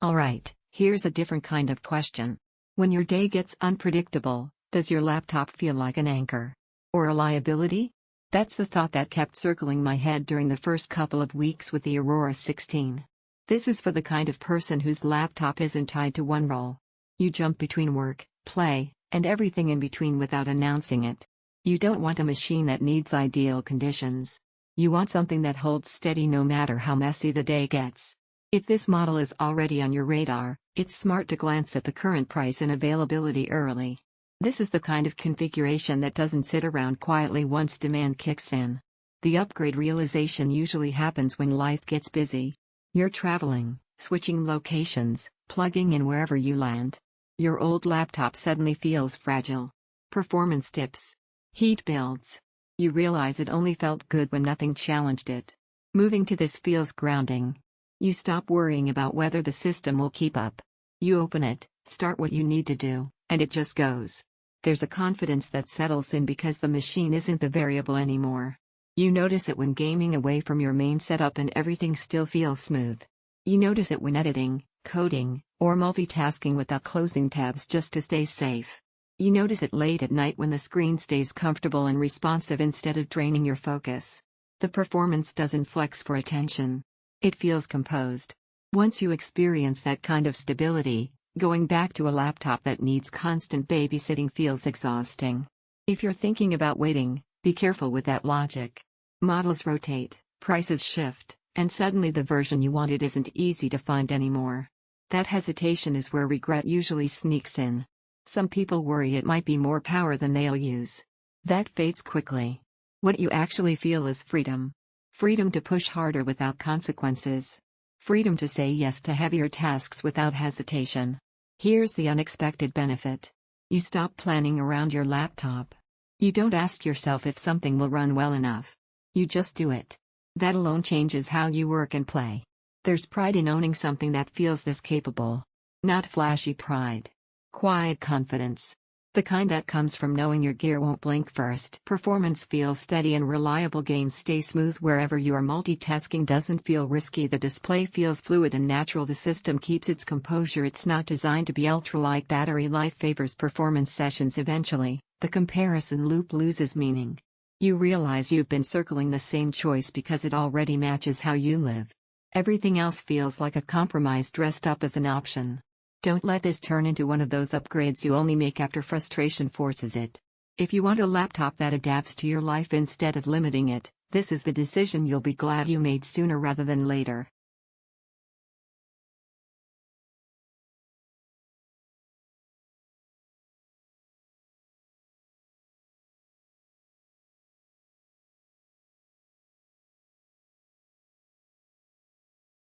Alright, here's a different kind of question. When your day gets unpredictable, does your laptop feel like an anchor? Or a liability? That's the thought that kept circling my head during the first couple of weeks with the Aurora 16. This is for the kind of person whose laptop isn't tied to one role. You jump between work, play, and everything in between without announcing it. You don't want a machine that needs ideal conditions. You want something that holds steady no matter how messy the day gets. If this model is already on your radar, it's smart to glance at the current price and availability early. This is the kind of configuration that doesn't sit around quietly once demand kicks in. The upgrade realization usually happens when life gets busy. You're traveling, switching locations, plugging in wherever you land. Your old laptop suddenly feels fragile. Performance dips. Heat builds. You realize it only felt good when nothing challenged it. Moving to this feels grounding. You stop worrying about whether the system will keep up. You open it, start what you need to do, and it just goes. There's a confidence that settles in because the machine isn't the variable anymore. You notice it when gaming away from your main setup and everything still feels smooth. You notice it when editing, coding, or multitasking without closing tabs just to stay safe. You notice it late at night when the screen stays comfortable and responsive instead of draining your focus. The performance doesn't flex for attention. It feels composed. Once you experience that kind of stability, going back to a laptop that needs constant babysitting feels exhausting. If you're thinking about waiting, be careful with that logic. Models rotate, prices shift, and suddenly the version you wanted isn't easy to find anymore. That hesitation is where regret usually sneaks in. Some people worry it might be more power than they'll use. That fades quickly. What you actually feel is freedom. Freedom to push harder without consequences. Freedom to say yes to heavier tasks without hesitation. Here's the unexpected benefit. You stop planning around your laptop. You don't ask yourself if something will run well enough. You just do it. That alone changes how you work and play. There's pride in owning something that feels this capable. Not flashy pride. Quiet confidence. The kind that comes from knowing your gear won't blink first. Performance feels steady and reliable. Games stay smooth wherever you are. Multitasking doesn't feel risky. The display feels fluid and natural. The system keeps its composure. It's not designed to be ultra-light. Battery life favors performance sessions. Eventually, the comparison loop loses meaning. You realize you've been circling the same choice because it already matches how you live. Everything else feels like a compromise dressed up as an option. Don't let this turn into one of those upgrades you only make after frustration forces it. If you want a laptop that adapts to your life instead of limiting it, this is the decision you'll be glad you made sooner rather than later.